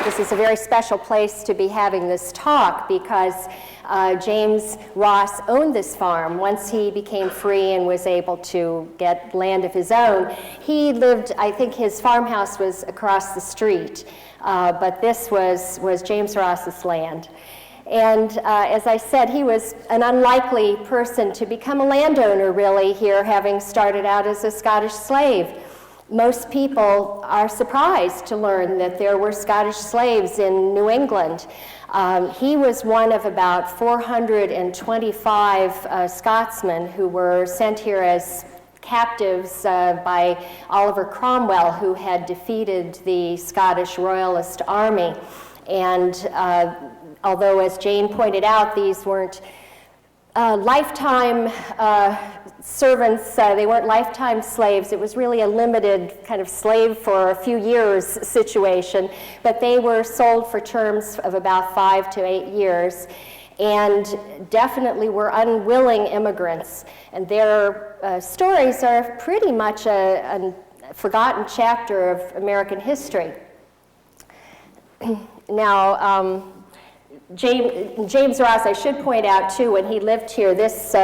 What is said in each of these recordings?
this is a very special place to be having this talk because James Ross owned this farm. Once he became free and was able to get land of his own, he lived, I think his farmhouse was across the street, but this was James Ross's land. And as I said, he was an unlikely person to become a landowner, really, here, having started out as a Scottish slave. Most people are surprised to learn that there were Scottish slaves in New England. He was one of about 425 Scotsmen who were sent here as captives by Oliver Cromwell, who had defeated the Scottish Royalist army. And although, as Jane pointed out, these weren't lifetime servants, they weren't lifetime slaves. It was really a limited kind of slave for a few years situation, but they were sold for terms of about 5 to 8 years, and definitely were unwilling immigrants. And their stories are pretty much a forgotten chapter of American history. Now, James Ross, I should point out too, when he lived here, this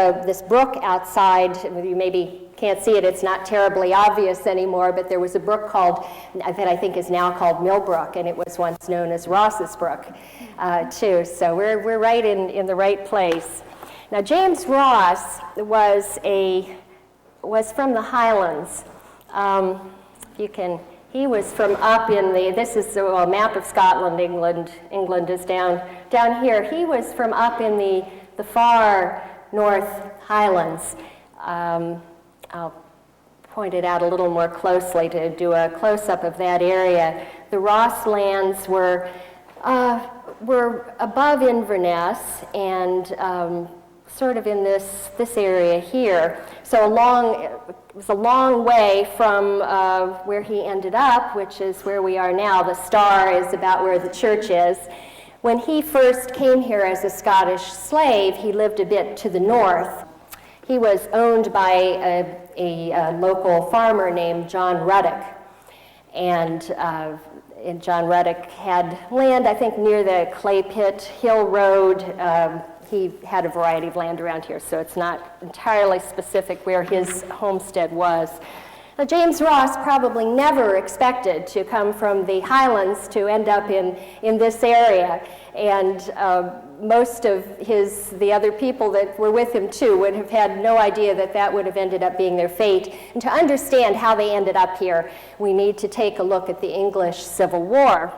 brook outside, you maybe can't see it, it's not terribly obvious anymore, but there was a brook called, that I think is now called Millbrook, and it was once known as Ross's Brook too, so we're right in the right place. Now, James Ross was from the Highlands. He was from up in this is a map of Scotland, England is down here. He was from up in the far North Highlands. I'll point it out a little more closely to do a close-up of that area. The Ross lands were above Inverness and sort of in this area here. So it was a long way from where he ended up, which is where we are now. The star is about where the church is. When he first came here as a Scottish slave, he lived a bit to the north. He was owned by a local farmer named John Ruddock. And John Ruddock had land, I think, near the Clay Pit Hill Road. He had a variety of land around here, so it's not entirely specific where his homestead was. Now, James Ross probably never expected to come from the Highlands to end up in this area, and most of the other people that were with him too would have had no idea that would have ended up being their fate. And to understand how they ended up here, we need to take a look at the English Civil War.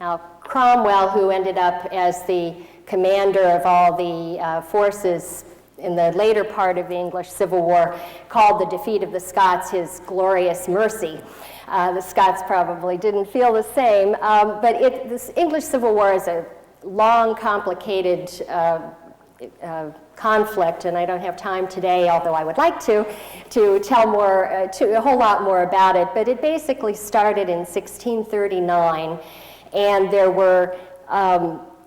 Now, Cromwell, who ended up as the commander of all the forces in the later part of the English Civil War, called the defeat of the Scots his glorious mercy. The Scots probably didn't feel the same, but this English Civil War is a long, complicated conflict, and I don't have time today, although I would like to tell more, a whole lot more about it. But it basically started in 1639. And there were,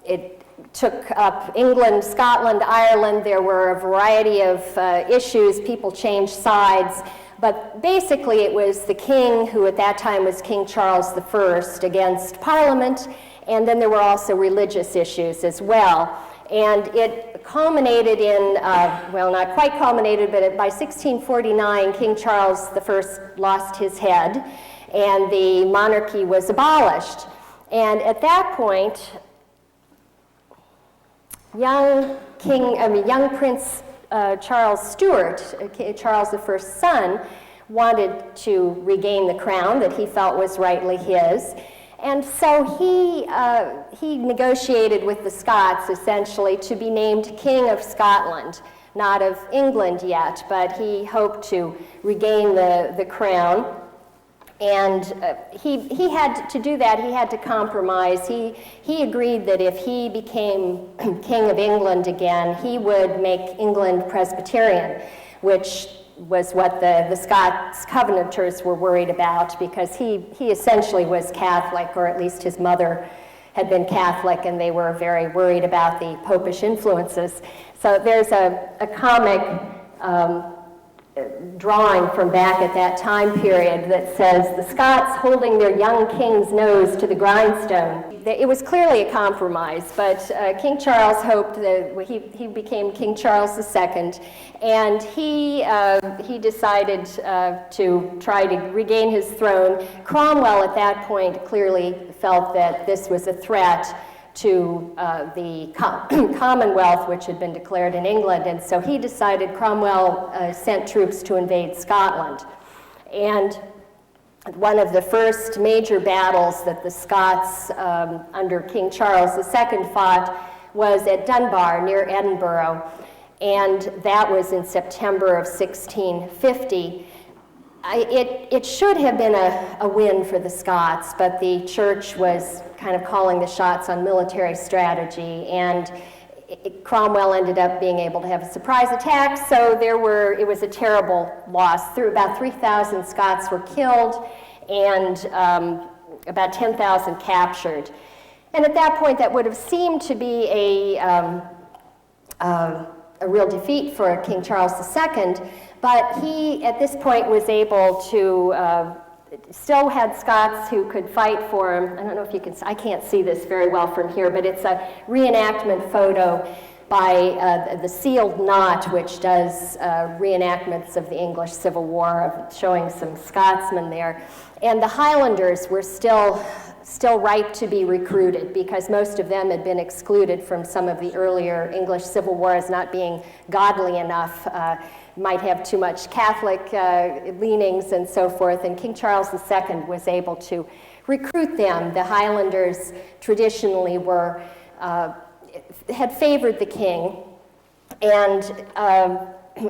it took up England, Scotland, Ireland. There were a variety of issues. People changed sides. But basically it was the king, who at that time was King Charles I, against Parliament. And then there were also religious issues as well. And it culminated in, well, not quite culminated, but by 1649, King Charles I lost his head, and the monarchy was abolished. And at that point, young Prince Charles Stuart, Charles I's son, wanted to regain the crown that he felt was rightly his. And so he negotiated with the Scots, essentially, to be named King of Scotland. Not of England yet, but he hoped to regain the crown. And he had to do that. He had to compromise. He agreed that if he became King of England again, he would make England Presbyterian, which was what the Scots Covenanters were worried about, because he essentially was Catholic, or at least his mother had been Catholic, and they were very worried about the popish influences. So there's a comic drawing from back at that time period that says, "The Scots holding their young king's nose to the grindstone." It was clearly a compromise, but King Charles hoped that he became King Charles II, and he decided to try to regain his throne. Cromwell at that point clearly felt that this was a threat to the Commonwealth, which had been declared in England, and so he decided, Cromwell sent troops to invade Scotland. And one of the first major battles that the Scots under King Charles II fought was at Dunbar near Edinburgh, and that was in September of 1650. It should have been a win for the Scots, but the church was kind of calling the shots on military strategy, and Cromwell ended up being able to have a surprise attack, so it was a terrible loss. About 3,000 Scots were killed and about 10,000 captured. And at that point, that would have seemed to be a real defeat for King Charles II, but he, at this point, was able to still had Scots who could fight for him. I don't know if you can, I can't see this very well from here, but it's a reenactment photo by the Sealed Knot, which does reenactments of the English Civil War, showing some Scotsmen there. And the Highlanders were still ripe to be recruited, because most of them had been excluded from some of the earlier English Civil War as not being godly enough, might have too much Catholic leanings and so forth, and King Charles II was able to recruit them. The Highlanders traditionally had favored the king, and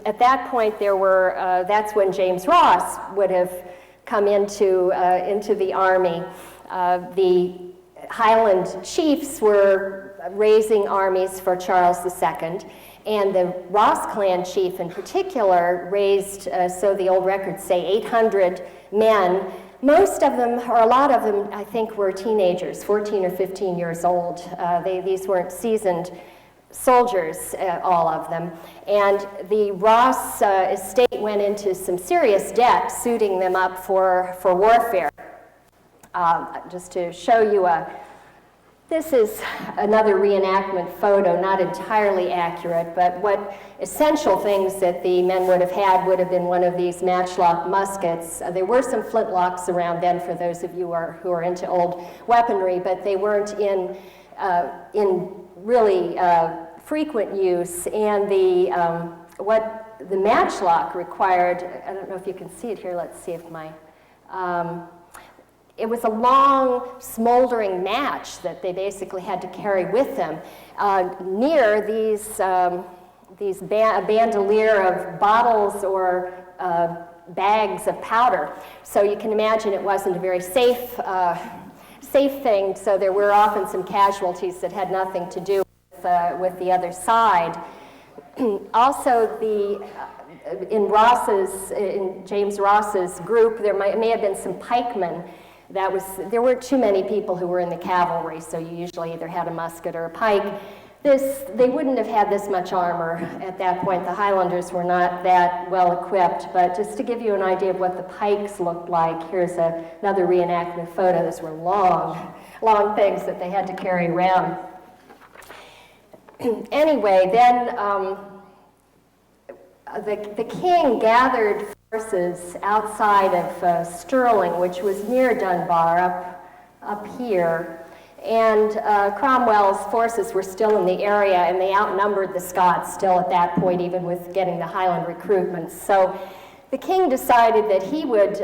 at that point that's when James Ross would have come into the army. The Highland chiefs were raising armies for Charles II, and the Ross clan chief in particular raised, so the old records say, 800 men. Most of them, or a lot of them, I think, were teenagers, 14 or 15 years old. These weren't seasoned soldiers, all of them. And the Ross estate went into some serious debt, suiting them up for warfare. Just to show you this is another reenactment photo, not entirely accurate, but what essential things that the men would have had would have been one of these matchlock muskets. There were some flintlocks around then for those of you who are into old weaponry, but they weren't in really frequent use. And what the matchlock required, I don't know if you can see it here, let's see if my... it was a long, smoldering match that they basically had to carry with them. Near these bandolier of bottles or bags of powder. So you can imagine it wasn't a very safe thing, so there were often some casualties that had nothing to do with the other side. Also, in James Ross's group, there may have been some pikemen. There weren't too many people who were in the cavalry, so you usually either had a musket or a pike. They wouldn't have had this much armor at that point. The Highlanders were not that well equipped, but just to give you an idea of what the pikes looked like, here's another reenactment photo. Those were long, long things that they had to carry around. Anyway, then the king gathered forces outside of Stirling, which was near Dunbar, up here, and Cromwell's forces were still in the area, and they outnumbered the Scots still at that point, even with getting the Highland recruitments. So the king decided that he would,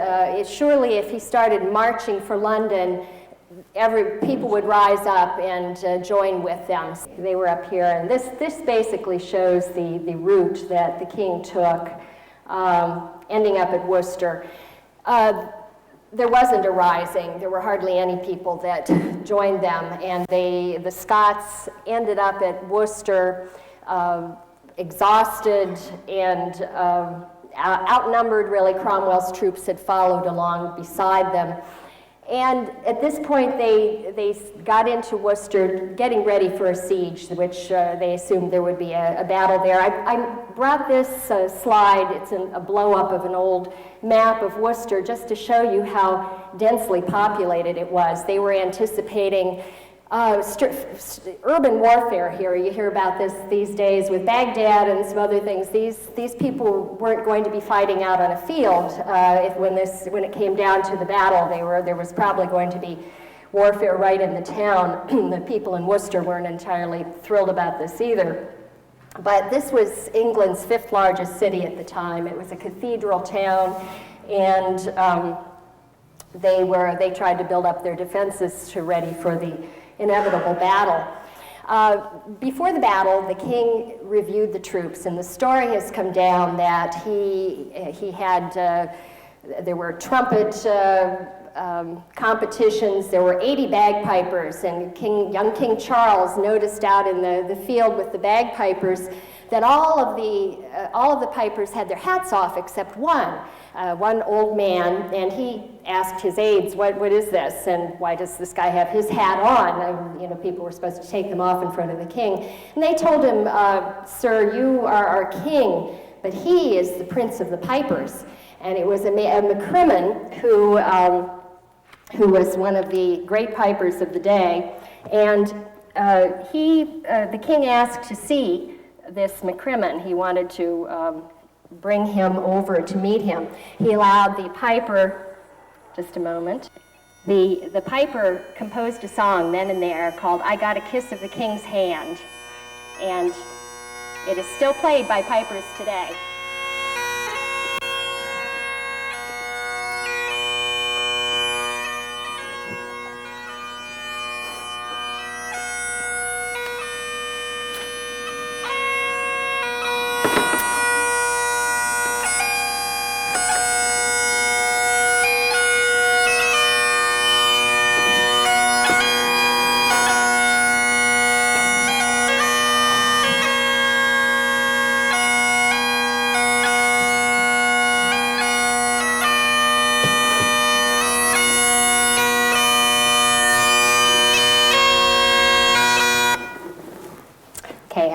surely if he started marching for London, people would rise up and join with them. They were up here, and this basically shows the route that the king took, ending up at Worcester. There wasn't a rising. There were hardly any people that joined them, and the Scots ended up at Worcester exhausted and outnumbered, really. Cromwell's troops had followed along beside them. And at this point, they got into Worcester, getting ready for a siege, which they assumed there would be a battle there. I brought this slide. It's a blow-up of an old map of Worcester, just to show you how densely populated it was. They were anticipating urban warfare here. You hear about this these days with Baghdad and some other things. These people weren't going to be fighting out on a field. When it came down to the battle, there was probably going to be warfare right in the town. The people in Worcester weren't entirely thrilled about this either. But this was England's 5th largest city at the time. It was a cathedral town, and they tried to build up their defenses to ready for the inevitable battle. Before the battle, the king reviewed the troops, and the story has come down that he had, there were trumpet competitions, there were 80 bagpipers, and young King Charles noticed out in the field with the bagpipers that all of the pipers had their hats off except one old man, and he asked his aides, what is this, and why does this guy have his hat on? People were supposed to take them off in front of the king. And they told him, sir, you are our king, but he is the prince of the pipers. And it was a McCrimmon who was one of the great pipers of the day, and the king asked to see this McCrimmon. He wanted to bring him over to meet him. He allowed the piper, just a moment, the piper composed a song then and there called "I Got a Kiss of the King's Hand," and it is still played by pipers today.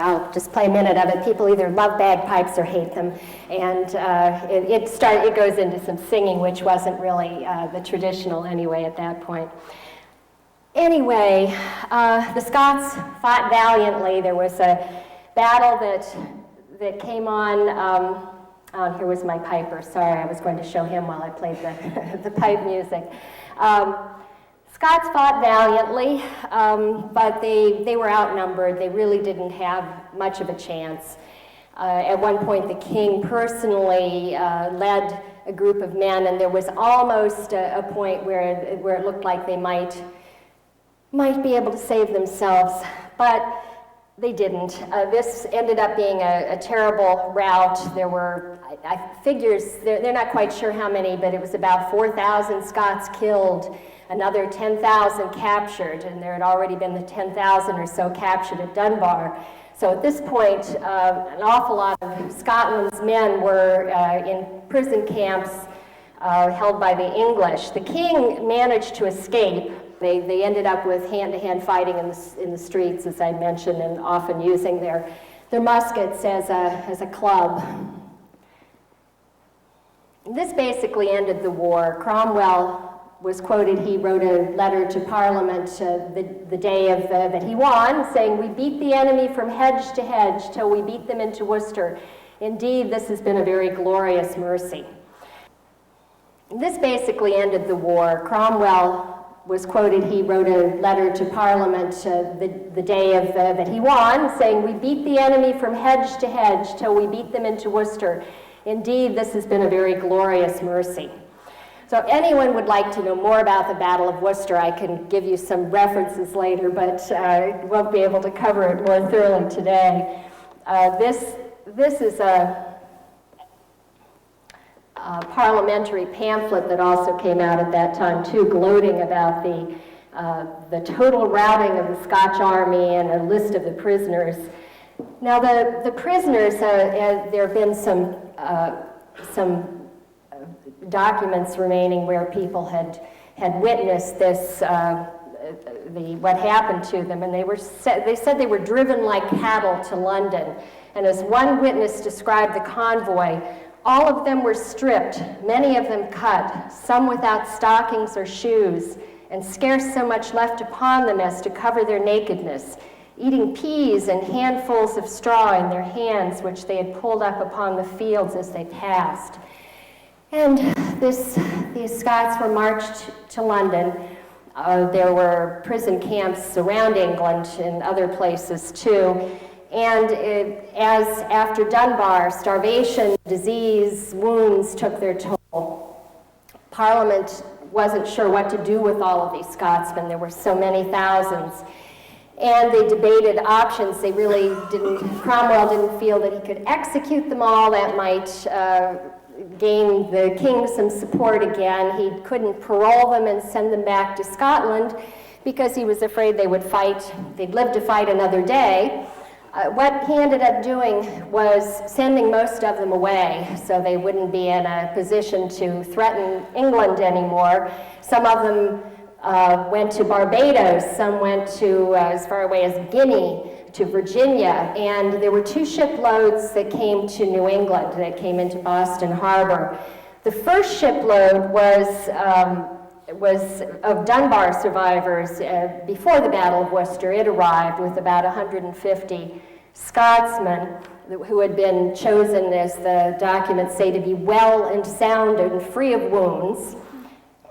I'll just play a minute of it. People either love bagpipes or hate them, and it goes into some singing, which wasn't really the traditional anyway at that point. Anyway, the Scots fought valiantly. There was a battle that came on. Here was my piper. Sorry, I was going to show him while I played the pipe music. Scots fought valiantly, but they were outnumbered. They really didn't have much of a chance. At one point, the king personally led a group of men, and there was almost a point where it looked like they might be able to save themselves, but they didn't. This ended up being a terrible rout. There were figures, they're not quite sure how many, but it was about 4,000 Scots killed, another 10,000 captured, and there had already been the 10,000 or so captured at Dunbar. So at this point, an awful lot of Scotland's men were in prison camps held by the English. The king managed to escape. They ended up with hand-to-hand fighting in the streets, as I mentioned, and often using their muskets as a club. This basically ended the war. Cromwell was quoted, he wrote a letter to Parliament the day that he won, saying, "We beat the enemy from hedge to hedge till we beat them into Worcester. Indeed, this has been a very glorious mercy." This basically ended the war. Cromwell was quoted, he wrote a letter to Parliament the day that he won, saying, "We beat the enemy from hedge to hedge till we beat them into Worcester. Indeed, this has been a very glorious mercy." So if anyone would like to know more about the Battle of Worcester, I can give you some references later, but I won't be able to cover it more thoroughly today. This is a parliamentary pamphlet that also came out at that time too, gloating about the total routing of the Scotch army and a list of the prisoners. Now the prisoners, there have been some documents remaining where people had had witnessed this, what happened to them, and they said they were driven like cattle to London. And as one witness described the convoy, all of them were stripped, many of them cut, some without stockings or shoes, and scarce so much left upon them as to cover their nakedness, eating peas and handfuls of straw in their hands, which they had pulled up upon the fields as they passed. And these Scots were marched to London. There were prison camps around England and other places too. And as after Dunbar, starvation, disease, wounds took their toll. Parliament wasn't sure what to do with all of these Scotsmen. There were so many thousands. And they debated options. They really Cromwell didn't feel that he could execute them all. That might gain the king some support again. He couldn't parole them and send them back to Scotland because he was afraid they would fight, they'd live to fight another day. What he ended up doing was sending most of them away so they wouldn't be in a position to threaten England anymore. Some of them went to Barbados, some went to as far away as Guinea, to Virginia, and there were 2 shiploads that came to New England, that came into Boston Harbor. The first shipload was of Dunbar survivors before the Battle of Worcester. It arrived with about 150 Scotsmen who had been chosen, as the documents say, to be well and sound and free of wounds.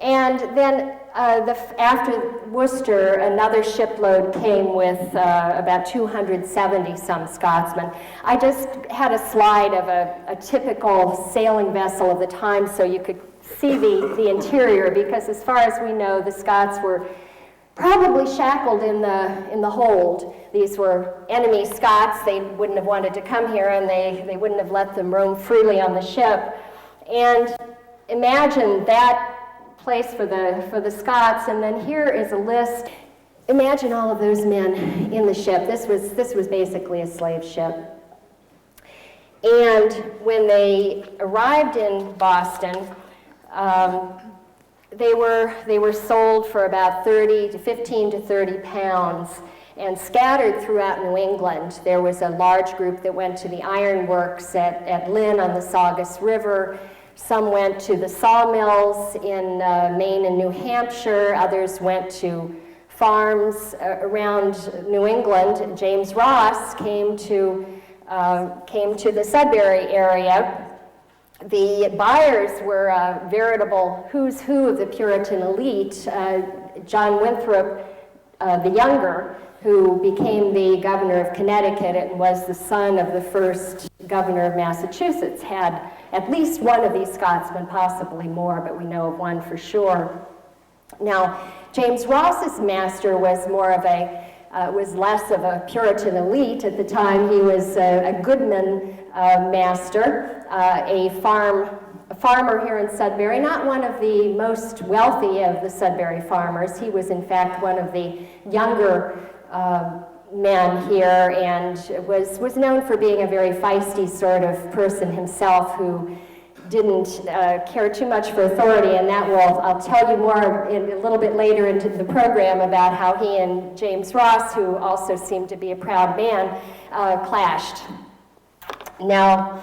And then after Worcester, another shipload came with about 270-some Scotsmen. I just had a slide of a typical sailing vessel of the time so you could see the interior, because as far as we know, the Scots were probably shackled in the hold. These were enemy Scots. They wouldn't have wanted to come here, and they wouldn't have let them roam freely on the ship. And imagine that place for the Scots, and then here is a list. Imagine all of those men in the ship. This was basically a slave ship. And when they arrived in Boston, they were sold for about 15 to 30 pounds and scattered throughout New England. There was a large group that went to the iron works at Lynn on the Saugus River. Some went to the sawmills in Maine and New Hampshire. Others went to farms around New England. James Ross came to the Sudbury area. The buyers were a veritable who's who of the Puritan elite. John Winthrop the Younger, who became the governor of Connecticut and was the son of the first governor of Massachusetts, had at least one of these Scotsmen, possibly more, but we know of one for sure. Now, James Ross's master was was less of a Puritan elite at the time. He was a goodman master, a farmer here in Sudbury, not one of the most wealthy of the Sudbury farmers. He was, in fact, one of the younger men here, and was known for being a very feisty sort of person himself who didn't care too much for authority, and I'll tell you more a little bit later into the program about how he and James Ross, who also seemed to be a proud man, clashed. Now,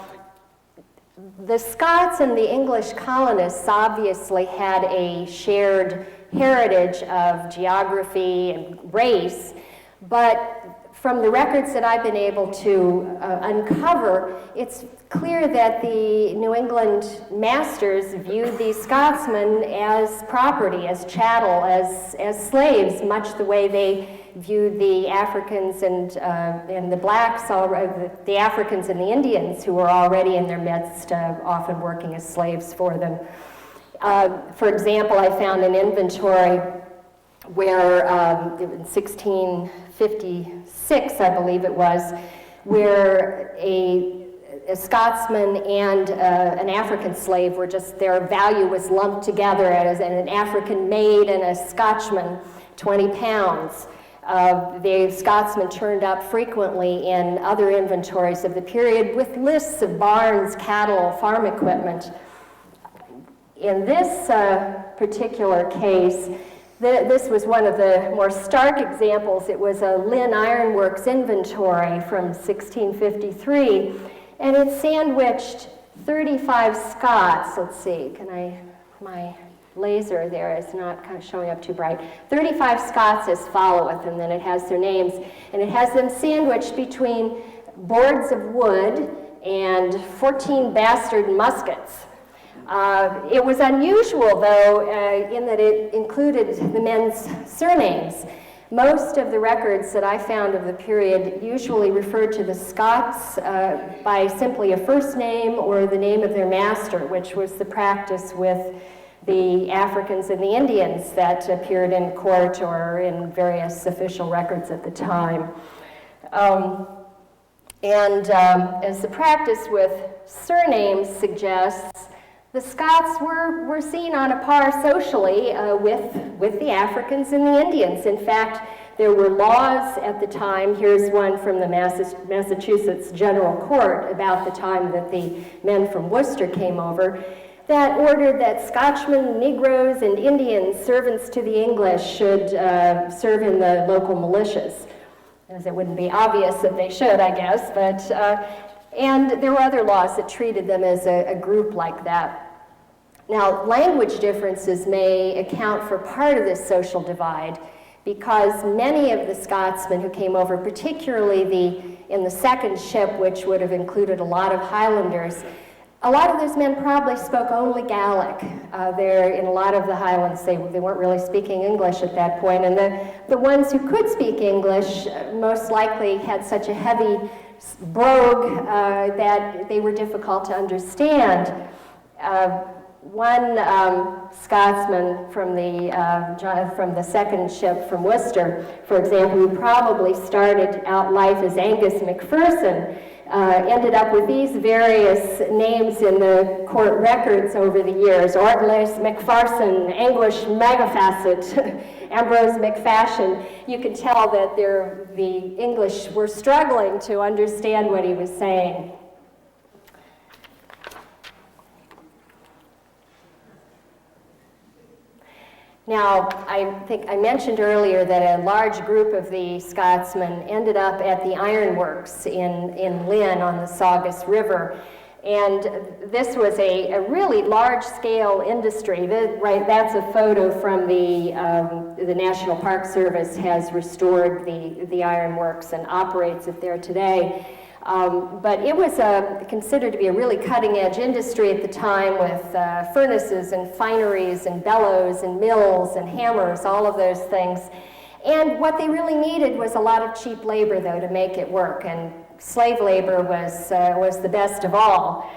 the Scots and the English colonists obviously had a shared heritage of geography and race, but from the records that I've been able to uncover, it's clear that the New England masters viewed these Scotsmen as property, as chattel, as slaves, much the way they viewed the Africans and the blacks, the Africans and the Indians, who were already in their midst, often working as slaves for them. For example, I found an inventory where in 1656, I believe it was, where a Scotsman and an African slave were just, their value was lumped together as an African maid and a Scotchman, 20 pounds. The Scotsman turned up frequently in other inventories of the period with lists of barns, cattle, farm equipment. in this particular case, this was one of the more stark examples. It was a Lynn Iron Works inventory from 1653, and it sandwiched 35 Scots. Let's see, my laser there is not kind of showing up too bright. 35 Scots as followeth, and then it has their names, and it has them sandwiched between boards of wood and 14 bastard muskets. It was unusual, though, in that it included the men's surnames. Most of the records that I found of the period usually referred to the Scots by simply a first name or the name of their master, which was the practice with the Africans and the Indians that appeared in court or in various official records at the time. As the practice with surnames suggests, the Scots were seen on a par socially with the Africans and the Indians. In fact, there were laws at the time. Here's one from the Massachusetts General Court about the time that the men from Worcester came over, that ordered that Scotchmen, Negroes, and Indians, servants to the English, should serve in the local militias. As it wouldn't be obvious that they should, I guess, but, and there were other laws that treated them as a group like that. Now, language differences may account for part of this social divide, because many of the Scotsmen who came over, particularly in the second ship, which would have included a lot of Highlanders, a lot of those men probably spoke only Gaelic. There, in a lot of the Highlands, they weren't really speaking English at that point, and the ones who could speak English most likely had such a heavy brogue that they were difficult to understand. One Scotsman from the second ship from Worcester, for example, who probably started out life as Angus MacPherson, ended up with these various names in the court records over the years: Ortles MacPherson, Anguish Magafacet, Ambrose McFashion. You could tell that the English were struggling to understand what he was saying. Now, I think I mentioned earlier that a large group of the Scotsmen ended up at the ironworks in Lynn on the Saugus River. And this was a really large-scale industry. That's a photo from the National Park Service has restored the ironworks and operates it there today. But it was considered to be a really cutting-edge industry at the time, with furnaces and fineries and bellows and mills and hammers, all of those things. And what they really needed was a lot of cheap labor, though, to make it work, and slave labor was the best of all.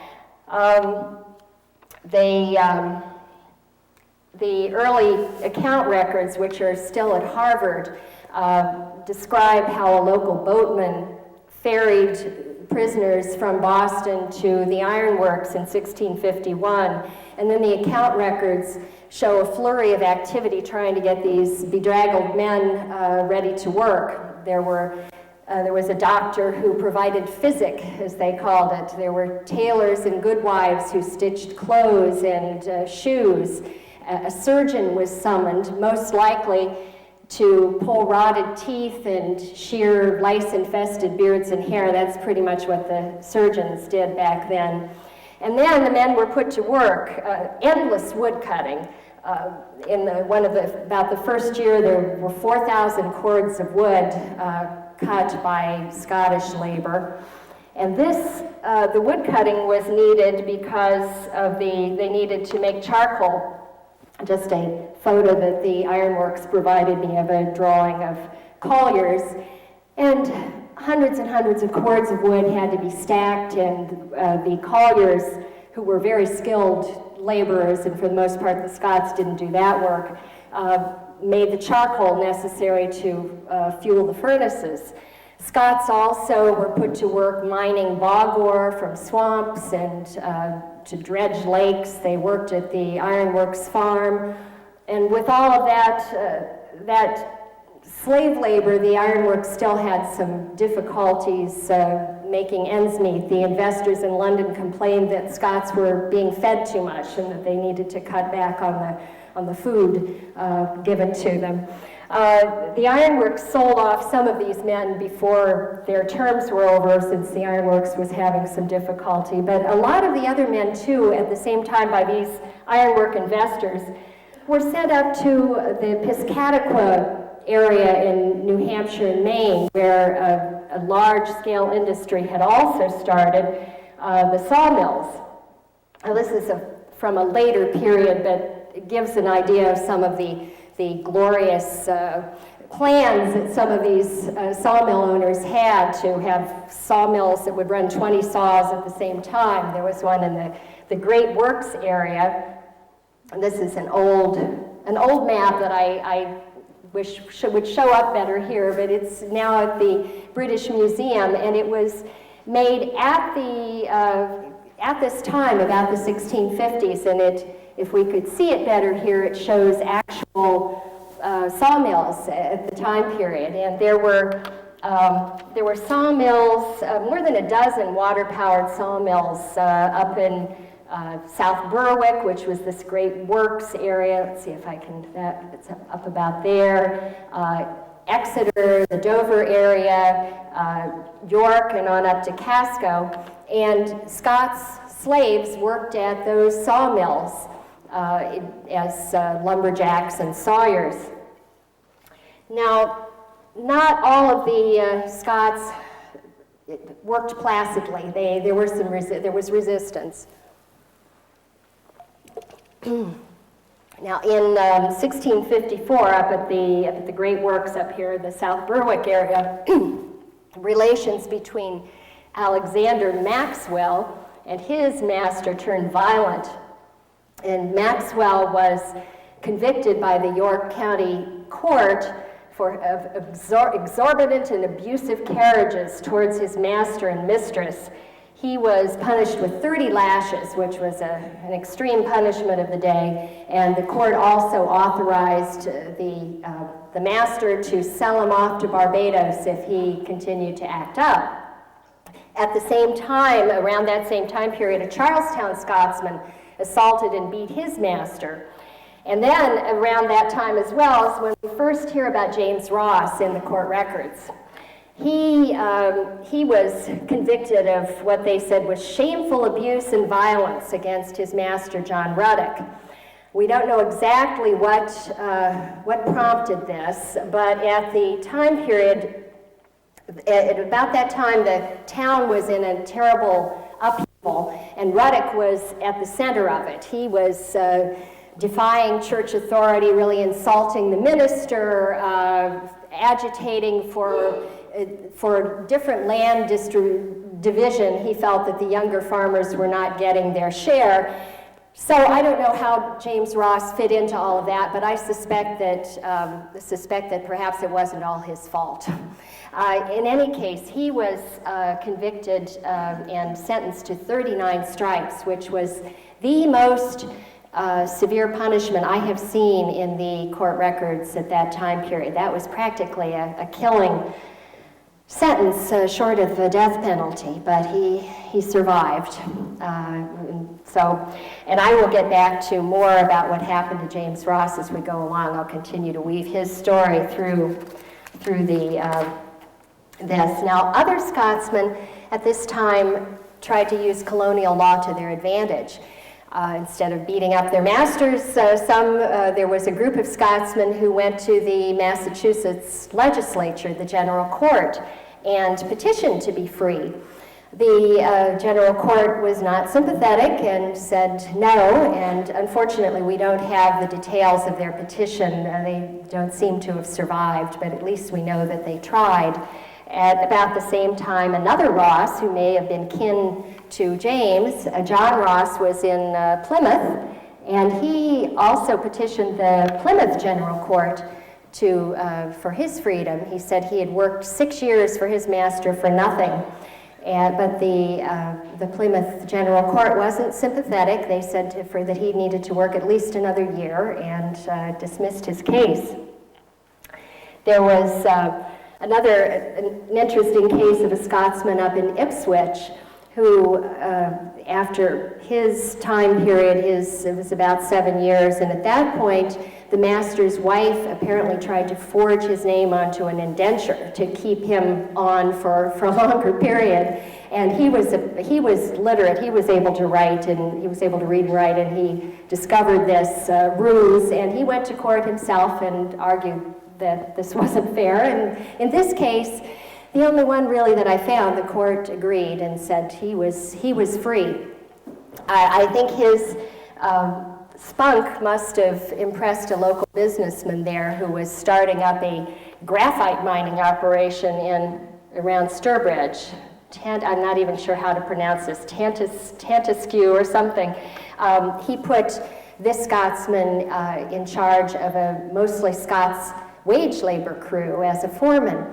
The early account records, which are still at Harvard, describe how a local boatman ferried prisoners from Boston to the ironworks in 1651. And then the account records show a flurry of activity trying to get these bedraggled men ready to work. There was a doctor who provided physic, as they called it. There were tailors and goodwives who stitched clothes and shoes. A surgeon was summoned, most likely to pull rotted teeth and shear lice-infested beards and hair. That's pretty much what the surgeons did back then. And then the men were put to work, endless wood cutting. About the first year, there were 4,000 cords of wood cut by Scottish labor. And the wood cutting was needed because they needed to make charcoal. Just a photo that the ironworks provided me of a drawing of colliers. And hundreds of cords of wood had to be stacked, and the colliers, who were very skilled laborers, and for the most part the Scots didn't do that work, made the charcoal necessary to fuel the furnaces. Scots also were put to work mining bog ore from swamps and to dredge lakes. They worked at the ironworks farm. And with all of that slave labor, the ironworks still had some difficulties making ends meet. The investors in London complained that Scots were being fed too much and that they needed to cut back on the food given to them. The ironworks sold off some of these men before their terms were over, since the ironworks was having some difficulty. But a lot of the other men, too, at the same time by these ironwork investors, were sent up to the Piscataqua area in New Hampshire and Maine, where a large-scale industry had also started, the sawmills. Now, this is from a later period, but it gives an idea of some of the glorious plans that some of these sawmill owners had to have sawmills that would run 20 saws at the same time. There was one in the Great Works area. And this is an old map that I wish would show up better here, but it's now at the British Museum, and it was made at this time, about the 1650s, and if we could see it better here, it shows actual sawmills at the time period, and there were sawmills, more than a dozen water-powered sawmills up in South Berwick, which was this great works area. Let's see if I can, it's up about there. Exeter, the Dover area, York, and on up to Casco. And Scots slaves worked at those sawmills as lumberjacks and sawyers. Now, not all of the Scots worked placidly. There was resistance. Now, in 1654, up at the Great Works up here, the South Berwick area, relations between Alexander Maxwell and his master turned violent. And Maxwell was convicted by the York County Court of exorbitant and abusive carriages towards his master and mistress. He was punished with 30 lashes, which was an extreme punishment of the day, and the court also authorized the master to sell him off to Barbados if he continued to act up. At the same time, around that same time period, a Charlestown Scotsman assaulted and beat his master. And then around that time as well is when we first hear about James Ross in the court records. He was convicted of what they said was shameful abuse and violence against his master, John Ruddock. We don't know exactly what prompted this, but at the time period, at about that time, the town was in a terrible upheaval, and Ruddock was at the center of it. He was defying church authority, really insulting the minister, agitating for different land division. He felt that the younger farmers were not getting their share. So I don't know how James Ross fit into all of that, but I suspect that perhaps it wasn't all his fault. In any case, he was convicted and sentenced to 39 stripes, which was the most severe punishment I have seen in the court records at that time period. That was practically a killing sentence, short of a death penalty, but he survived. And I will get back to more about what happened to James Ross as we go along. I'll continue to weave his story through this. Now, other Scotsmen at this time tried to use colonial law to their advantage. Instead of beating up their masters, there was a group of Scotsmen who went to the Massachusetts legislature, the General Court, and petitioned to be free. The General Court was not sympathetic and said no, and unfortunately we don't have the details of their petition. They don't seem to have survived, but at least we know that they tried. At about the same time, another Ross, who may have been kin to James, John Ross, was in Plymouth, and he also petitioned the Plymouth General Court for his freedom. He said he had worked 6 years for his master for nothing, but the Plymouth General Court wasn't sympathetic. They said that he needed to work at least another year and dismissed his case. There was an interesting case of a Scotsman up in Ipswich who, after his time period, it was about 7 years, and at that point, the master's wife apparently tried to forge his name onto an indenture to keep him on for a longer period. And he was literate. He was able to write, and he was able to read and write, and he discovered this ruse, and he went to court himself and argued that this wasn't fair. And in this case, the only one really that I found, the court agreed and said he was free. I think his spunk must have impressed a local businessman there who was starting up a graphite mining operation around Sturbridge. I'm not even sure how to pronounce this, Tantiscue or something. He put this Scotsman in charge of a mostly Scots wage labor crew as a foreman.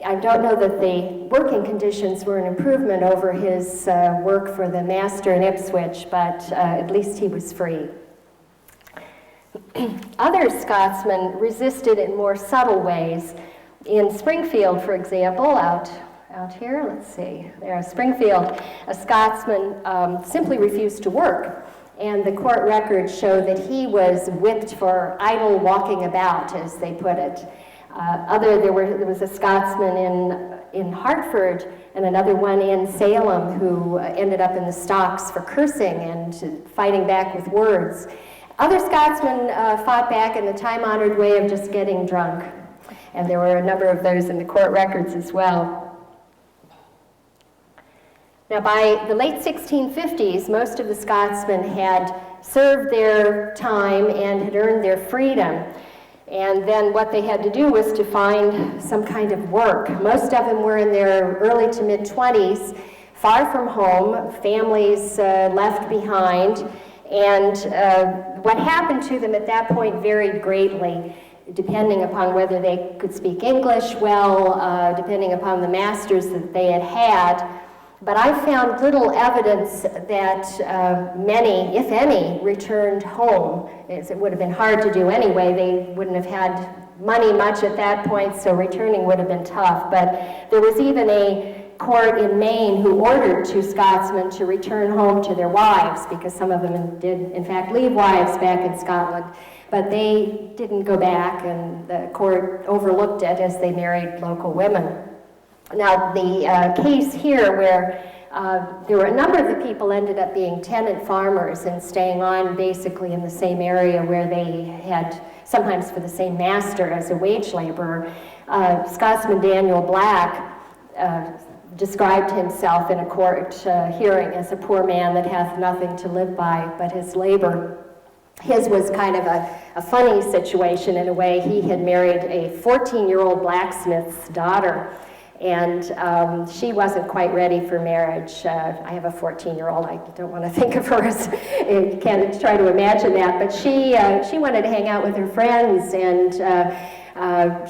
I don't know that the working conditions were an improvement over his work for the master in Ipswich, but at least he was free. Other Scotsmen resisted in more subtle ways. In Springfield, for example, out here, let's see, there's Springfield, a Scotsman simply refused to work, and the court records show that he was whipped for idle walking about, as they put it. There was a Scotsman in Hartford and another one in Salem who ended up in the stocks for cursing and fighting back with words. Other Scotsmen fought back in the time-honored way of just getting drunk, and there were a number of those in the court records as well. Now, by the late 1650s, most of the Scotsmen had served their time and had earned their freedom. And then what they had to do was to find some kind of work. Most of them were in their early to mid-20s, far from home, families left behind, and what happened to them at that point varied greatly, depending upon whether they could speak English well, depending upon the masters that they had had. But I found little evidence that many, if any, returned home. It would have been hard to do anyway. They wouldn't have had money much at that point, so returning would have been tough. But there was even a court in Maine who ordered 2 Scotsmen to return home to their wives, because some of them did, in fact, leave wives back in Scotland. But they didn't go back, and the court overlooked it as they married local women. Now, the case here where there were a number of the people ended up being tenant farmers and staying on basically in the same area where they had, sometimes for the same master as a wage laborer. Scotsman Daniel Black described himself in a court hearing as a poor man that hath nothing to live by but his labor. His was kind of a funny situation in a way. He had married a 14-year-old blacksmith's daughter, and she wasn't quite ready for marriage. I have a 14-year-old. I don't want to think of her as, you can't try to imagine that, but she wanted to hang out with her friends, and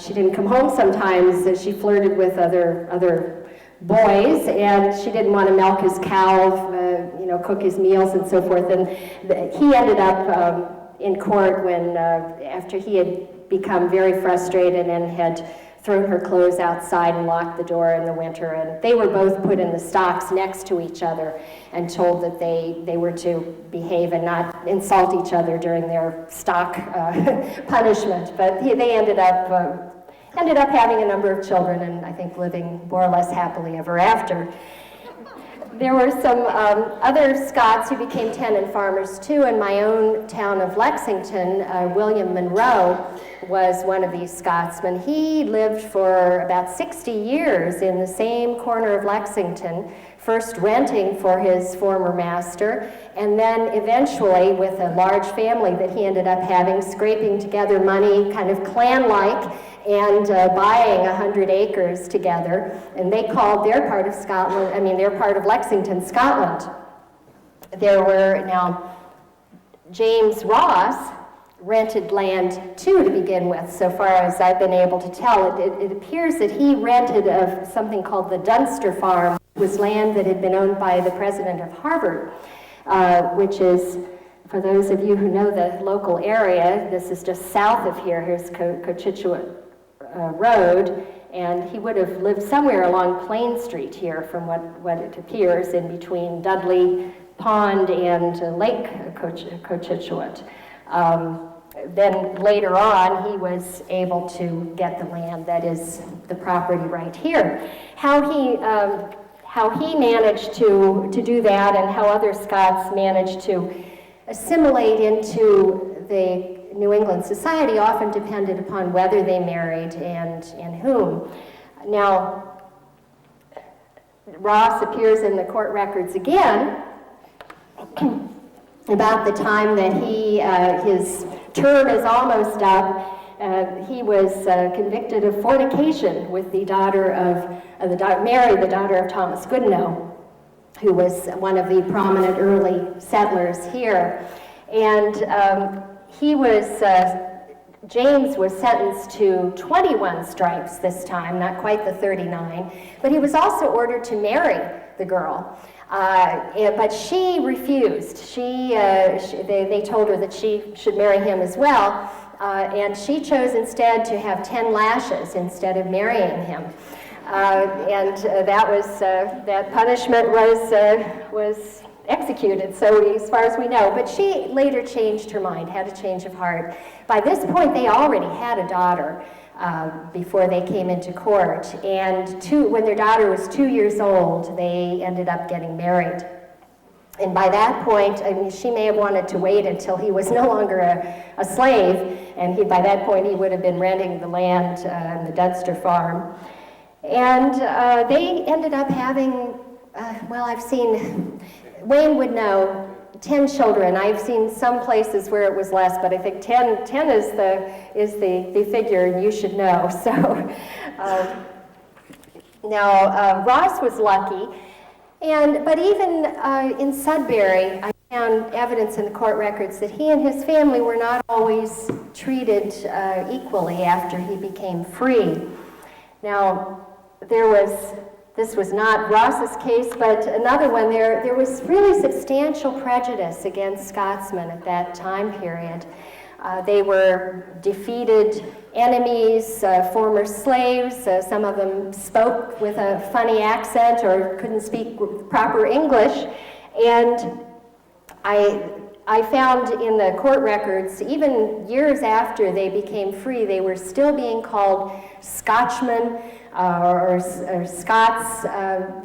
she didn't come home sometimes. She flirted with other boys, and she didn't want to milk his cow, cook his meals and so forth. And he ended up in court when, after he had become very frustrated and had thrown her clothes outside and locked the door in the winter, and they were both put in the stocks next to each other and told that they were to behave and not insult each other during their stock punishment. But they ended up having a number of children, and I think living more or less happily ever after. There were some other Scots who became tenant farmers too. In my own town of Lexington, William Monroe was one of these Scotsmen. He lived for about 60 years in the same corner of Lexington, first renting for his former master, and then eventually, with a large family that he ended up having, scraping together money, kind of clan-like, and buying 100 acres together. And they called their part of their part of Lexington, Scotland. There were, now, James Ross rented land too to begin with, so far as I've been able to tell. It appears that he rented of something called the Dunster Farm. It was land that had been owned by the president of Harvard, which is, for those of you who know the local area, this is just south of here. Here's Cochituate Road, And he would have lived somewhere along Plain Street here, from what it appears, in between Dudley Pond and Lake Cochituate. Then later on, he was able to get the land that is the property right here. How he managed to do that, and how other Scots managed to assimilate into the New England society, often depended upon whether they married and whom. Now, Ross appears in the court records again about the time that his term is almost up. He was convicted of fornication with the daughter of Mary, the daughter of Thomas Goodenough, who was one of the prominent early settlers here. And James was sentenced to 21 stripes this time, not quite the 39, but he was also ordered to marry the girl. But she refused. They told her that she should marry him as well, and she chose instead to have 10 lashes instead of marrying him. That punishment was executed, so as far as we know. But she later changed her mind, had a change of heart. By this point, they already had a daughter before they came into court. And when their daughter was 2 years old, they ended up getting married. And by that point, I mean, she may have wanted to wait until he was no longer a slave, and by that point he would have been renting the land and the Dunster farm. And they ended up having, I've seen, Wayne would know, 10 children. I've seen some places where it was less, but I think 10 is the figure, and you should know. So now Ross was lucky, but even in Sudbury, I found evidence in the court records that he and his family were not always treated equally after he became free. Now, this was not Ross's case, but another one. There was really substantial prejudice against Scotsmen at that time period. They were defeated enemies, former slaves. Some of them spoke with a funny accent or couldn't speak proper English. And I found in the court records, even years after they became free, they were still being called Scotchmen, or Scots,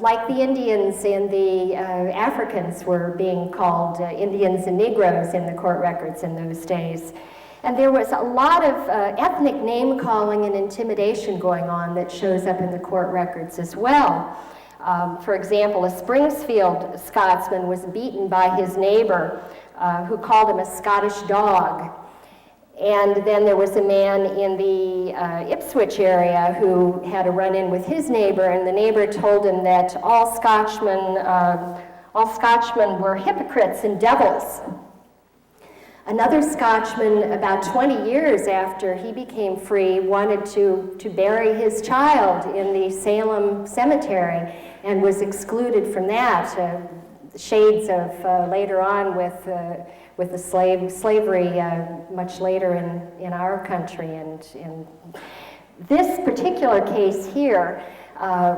like the Indians and the Africans were being called Indians and Negroes in the court records in those days. And there was a lot of ethnic name-calling and intimidation going on that shows up in the court records as well. For example, a Springfield Scotsman was beaten by his neighbor who called him a Scottish dog. And then there was a man in the Ipswich area who had a run-in with his neighbor, and the neighbor told him that all Scotchmen were hypocrites and devils. Another Scotchman, about 20 years after he became free, wanted to bury his child in the Salem cemetery and was excluded from that. Shades of later on with the slavery much later in our country. And this particular case here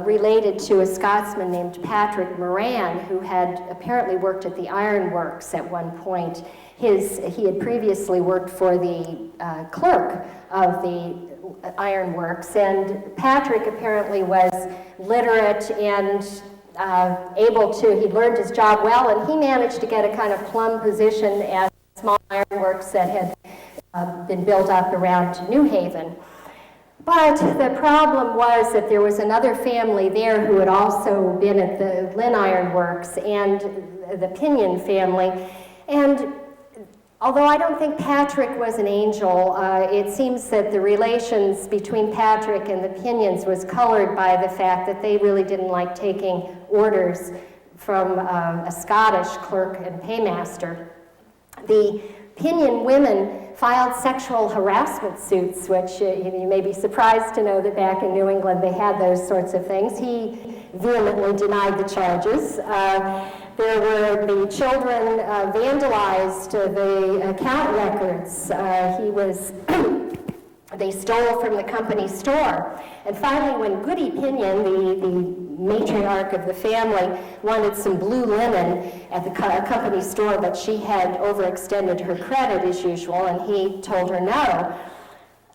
related to a Scotsman named Patrick Moran, who had apparently worked at the ironworks at one point. He had previously worked for the clerk of the ironworks, and Patrick apparently was literate and he'd learned his job well, and he managed to get a kind of plum position at small ironworks that had been built up around New Haven. But the problem was that there was another family there who had also been at the Lynn Ironworks, and the Pinion family. And although I don't think Patrick was an angel, it seems that the relations between Patrick and the Pinions was colored by the fact that they really didn't like taking orders from a Scottish clerk and paymaster. The Pinion women filed sexual harassment suits, which you may be surprised to know that back in New England they had those sorts of things. He vehemently denied the charges. There were the children vandalized the account records. He was They stole from the company store. And finally, when Goody Pinion, the matriarch of the family, wanted some blue linen at the company store, but she had overextended her credit as usual, and he told her no.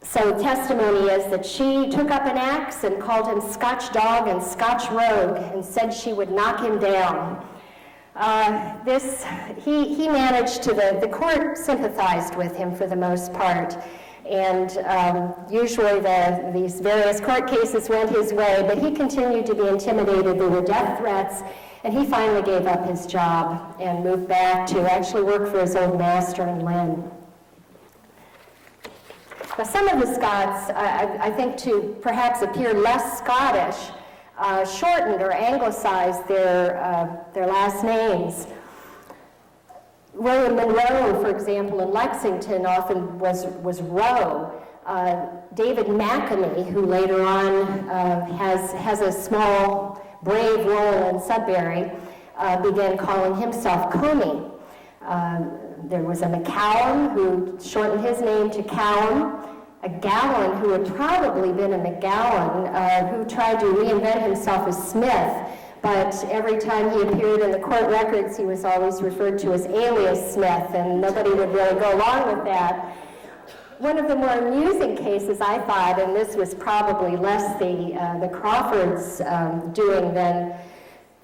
So testimony is that she took up an axe and called him Scotch Dog and Scotch Rogue and said she would knock him down. He managed to, the court sympathized with him for the most part. And usually these various court cases went his way, but he continued to be intimidated. There were death threats, and he finally gave up his job and moved back to actually work for his old master in Lynn. Now, some of the Scots, I think to perhaps appear less Scottish, shortened or anglicized their last names. William Monroe, for example, in Lexington often was Roe. David McAmey, who later on has a small, brave role in Sudbury, began calling himself Comey. There was a McCallum who shortened his name to Callum, a Gowan who had probably been a McGowan, who tried to reinvent himself as Smith. But every time he appeared in the court records, he was always referred to as alias Smith, and nobody would really go along with that. One of the more amusing cases, I thought, and this was probably less the Crawfords doing than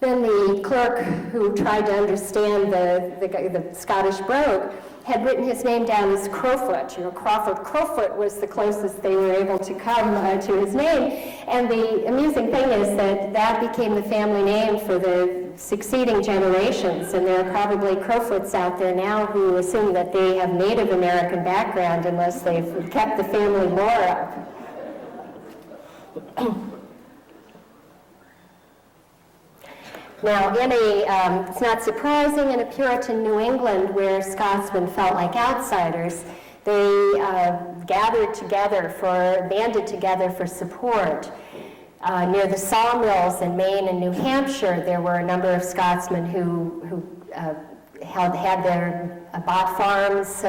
the clerk who tried to understand the Scottish brogue, had written his name down as Crowfoot. Crawford Crowfoot was the closest they were able to come to his name. And the amusing thing is that became the family name for the succeeding generations. And there are probably Crowfoots out there now who assume that they have Native American background unless they've kept the family lore up. Now, it's not surprising in a Puritan New England where Scotsmen felt like outsiders, they banded together for support. Near the sawmills in Maine and New Hampshire, there were a number of Scotsmen who had their bought farms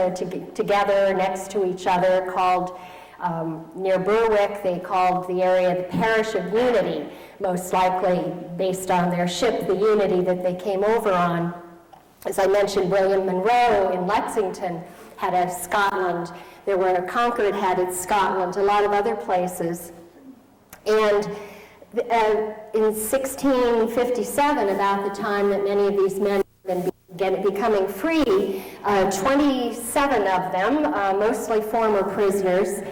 together next to each other, called near Berwick, they called the area the Parish of Unity, most likely based on their ship, the Unity, that they came over on. As I mentioned, William Monroe in Lexington had a Scotland. There were Concord had its Scotland, a lot of other places. And in 1657, about the time that many of these men had been becoming free, 27 of them, mostly former prisoners,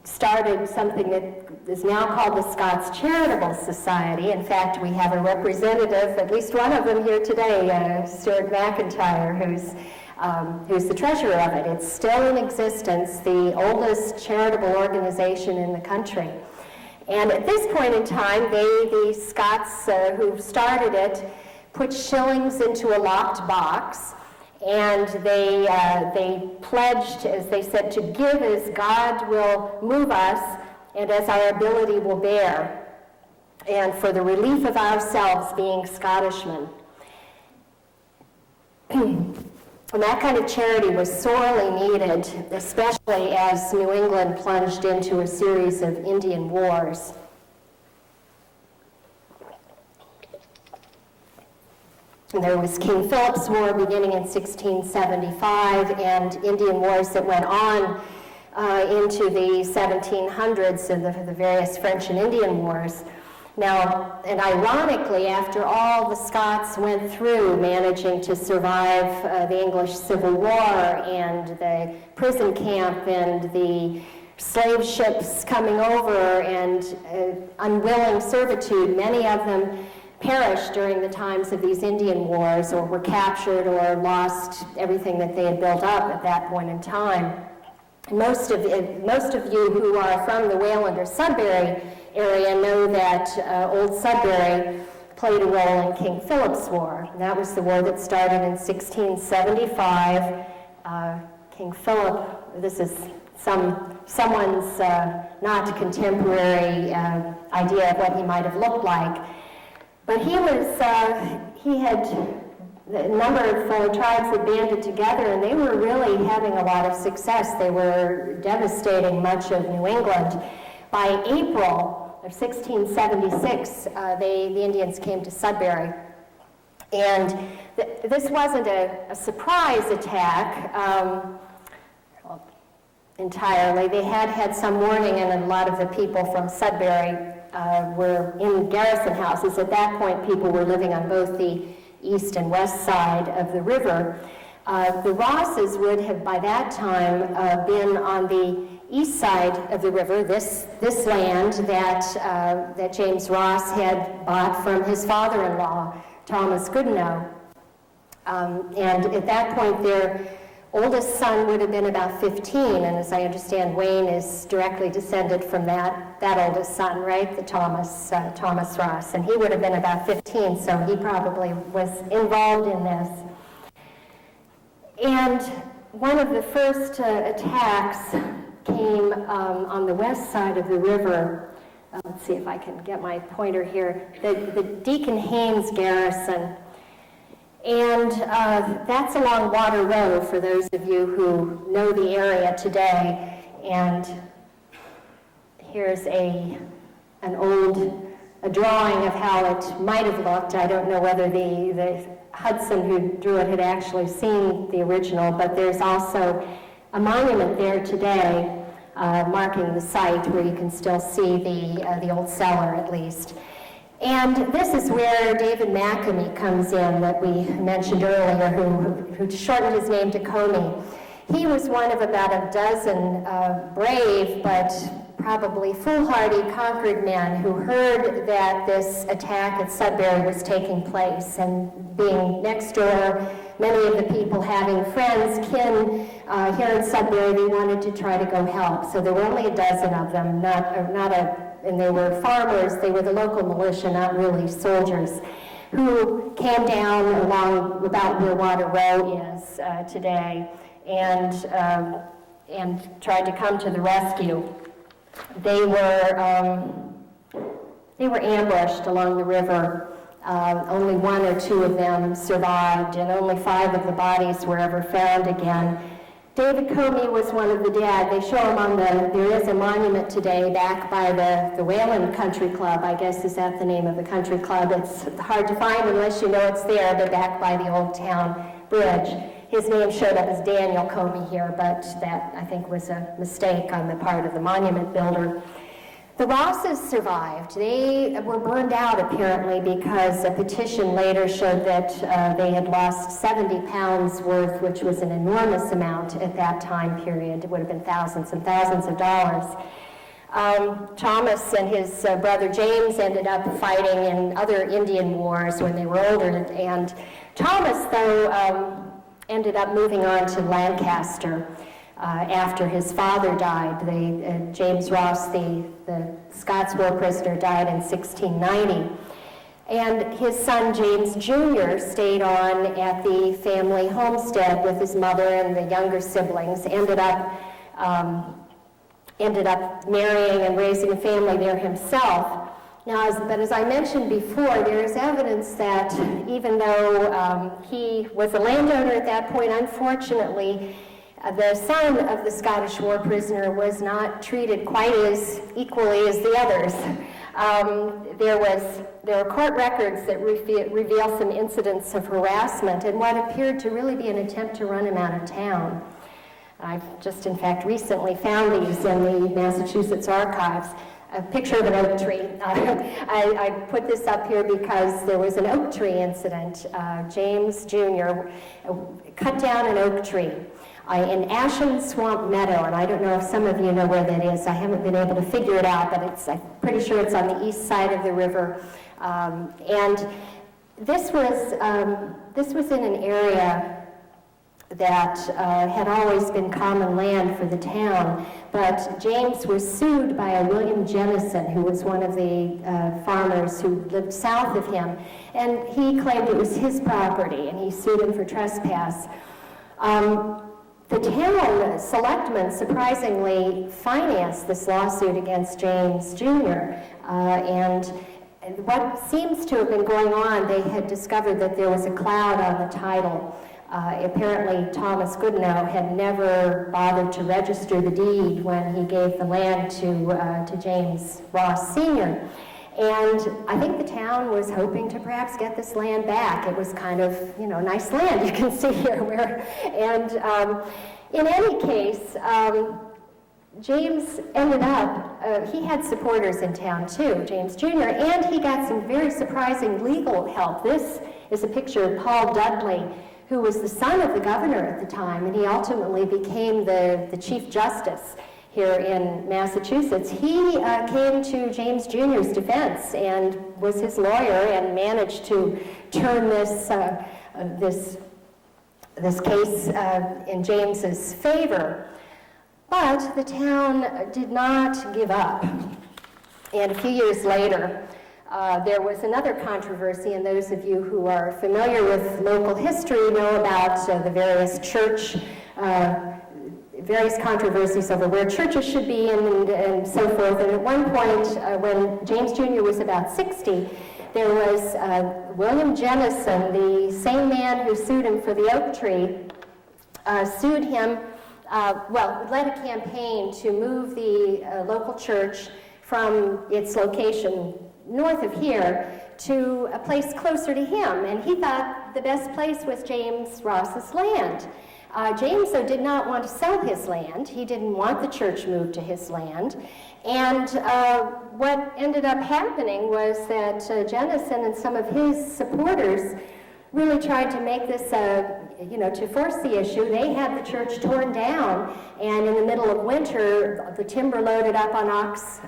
started something that is now called the Scots Charitable Society. In fact, we have a representative, at least one of them here today, Stuart McIntyre, who's the treasurer of it. It's still in existence, the oldest charitable organization in the country. And at this point in time, the Scots who started it put shillings into a locked box, and they pledged, as they said, to give as God will move us and as our ability will bear, and for the relief of ourselves, being Scottishmen. And that kind of charity was sorely needed, especially as New England plunged into a series of Indian wars. There was King Philip's War beginning in 1675, and Indian wars that went on into the 1700s and the various French and Indian wars. Now, and ironically, after all the Scots went through managing to survive the English Civil War and the prison camp and the slave ships coming over and unwilling servitude, many of them perished during the times of these Indian wars, or were captured, or lost everything that they had built up at that point in time. Most of you who are from the Wayland or Sudbury area know that Old Sudbury played a role in King Philip's War. And that was the war that started in 1675. King Philip, this is someone's not contemporary idea of what he might have looked like. But he had a number of tribes had banded together, and they were really having a lot of success. They were devastating much of New England. By April of 1676, the Indians came to Sudbury. And this wasn't a surprise attack entirely. They had had some warning, and a lot of the people from Sudbury were in garrison houses. At that point, people were living on both the east and west side of the river. The Rosses would have, by that time, been on the east side of the river, this land that James Ross had bought from his father-in-law, Thomas Goodenough. And at that point, their oldest son would have been about 15, and as I understand, Wayne is directly descended from that oldest son, right, the Thomas Ross, and he would have been about 15, so he probably was involved in this. And one of the first attacks came on the west side of the river. Let's see if I can get my pointer here. The Deacon Haynes garrison. And that's along Water Road, for those of you who know the area today. And here's a drawing of how it might have looked. I don't know whether the Hudson who drew it had actually seen the original, but there's also a monument there today marking the site where you can still see the old cellar at least. And this is where David McAmey comes in that we mentioned earlier, who shortened his name to Comey. He was one of about a dozen brave but probably foolhardy Concord men who heard that this attack at Sudbury was taking place, and being next door, many of the people having friends, kin here in Sudbury, they wanted to try to go help. So there were only a dozen of them, and they were farmers, they were the local militia, not really soldiers, who came down along about where Water Road is today and tried to come to the rescue. They were ambushed along the river. Only one or two of them survived, and only 5 of the bodies were ever found again. David Comey was one of the dead. They show him there is a monument today back by the Whalen Country Club, I guess is that the name of the country club. It's hard to find unless you know it's there, but back by the Old Town Bridge. His name showed up as Daniel Comey here, but that, I think, was a mistake on the part of the monument builder. The Rosses survived. They were burned out, apparently, because a petition later showed that they had lost 70 pounds worth, which was an enormous amount at that time period. It would have been thousands and thousands of dollars. Thomas and his brother James ended up fighting in other Indian wars when they were older, and Thomas, though, ended up moving on to Lancaster after his father died. James Ross, the Scots war prisoner, died in 1690. And his son, James Jr., stayed on at the family homestead with his mother and the younger siblings, ended up marrying and raising a family there himself. Now, but as I mentioned before, there is evidence that even though he was a landowner at that point, unfortunately, the son of the Scottish war prisoner was not treated quite as equally as the others. There were court records that reveal some incidents of harassment and what appeared to really be an attempt to run him out of town. I've just, in fact, recently found these in the Massachusetts archives. A picture of an oak tree. I put this up here because there was an oak tree incident. James Jr. cut down an oak tree in Ashen Swamp Meadow, and I don't know if some of you know where that is. I haven't been able to figure it out, but I'm pretty sure it's on the east side of the river. And this was in an area that had always been common land for the town, but James was sued by a William Jennison, who was one of the farmers who lived south of him, and he claimed it was his property, and he sued him for trespass. The town selectmen surprisingly financed this lawsuit against James Jr., and And what seems to have been going on, they had discovered that there was a cloud on the title. Apparently, Thomas Goodenough had never bothered to register the deed when he gave the land to James Ross Sr. And I think the town was hoping to perhaps get this land back. It was kind of, nice land, you can see here. In any case, James ended up, he had supporters in town too, James Jr., and he got some very surprising legal help. This is a picture of Paul Dudley, who was the son of the governor at the time, and he ultimately became the Chief Justice here in Massachusetts. He came to James Jr.'s defense and was his lawyer and managed to turn this case in James's favor. But the town did not give up. And a few years later, there was another controversy, and those of you who are familiar with local history know about the various controversies over where churches should be and so forth. And at one point, when James Jr. was about 60, there was William Jennison, the same man who sued him for the oak tree, sued him, led a campaign to move the local church from its location north of here to a place closer to him. And he thought the best place was James Ross's land. James, though, did not want to sell his land. He didn't want the church moved to his land. And what ended up happening was that Jennison and some of his supporters really tried to make this, to force the issue. They had the church torn down, and in the middle of winter, the timber loaded up on ox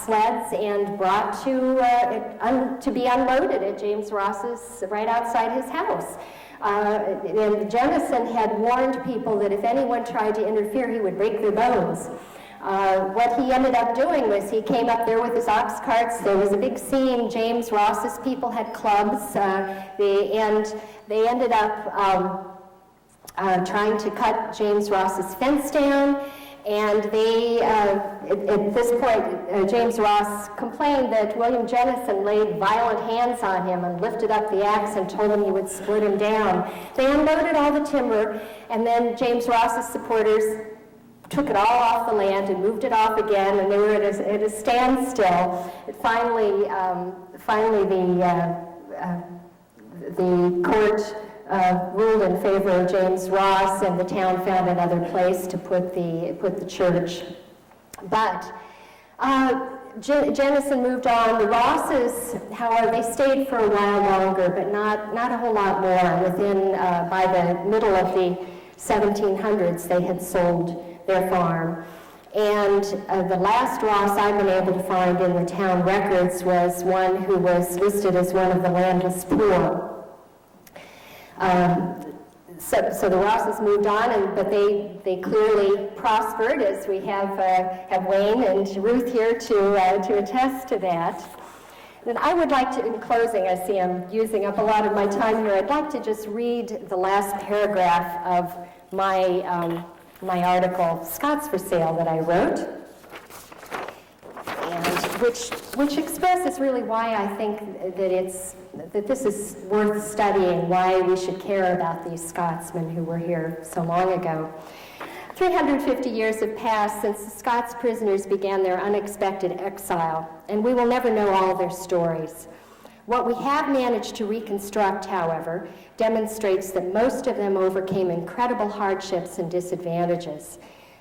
sleds and brought to be unloaded at James Ross's, right outside his house. And Jennison had warned people that if anyone tried to interfere, he would break their bones. What he ended up doing was he came up there with his ox carts. There was a big scene. James Ross's people had clubs, and they ended up trying to cut James Ross's fence down. And at this point, James Ross complained that William Jennison laid violent hands on him and lifted up the axe and told him he would split him down. They unloaded all the timber, and then James Ross's supporters took it all off the land and moved it off again, and they were at a standstill. Finally, the court ruled in favor of James Ross, and the town found another place to put the church. But Jennison moved on. The Rosses, however, they stayed for a while longer, but not a whole lot more. By the middle of the 1700s, they had sold their farm. And the last Ross I've been able to find in the town records was one who was listed as one of the landless poor. So the Rosses moved on, but they clearly prospered, as we have Wayne and Ruth here to attest to that. And I would like to, in closing, I see I'm using up a lot of my time here, I'd like to just read the last paragraph of my article, Scots for Sale, that I wrote, and which expresses really why I think that this is worth studying, why we should care about these Scotsmen who were here so long ago. 350 years have passed since the Scots prisoners began their unexpected exile, and we will never know all their stories. What we have managed to reconstruct, however, demonstrates that most of them overcame incredible hardships and disadvantages.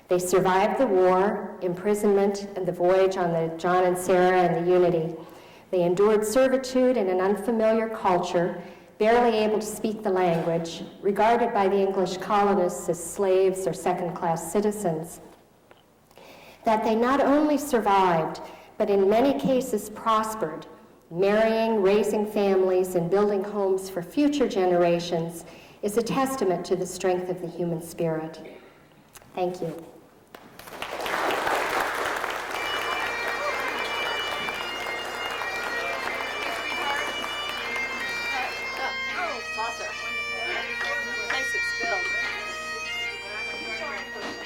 They survived the war, imprisonment, and the voyage on the John and Sarah and the Unity. They endured servitude in an unfamiliar culture, barely able to speak the language, regarded by the English colonists as slaves or second-class citizens. That they not only survived, but in many cases prospered, marrying, raising families, and building homes for future generations, is a testament to the strength of the human spirit. Thank you.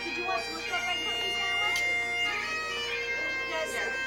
Did you want some stuff I put in the sandwich? Yes.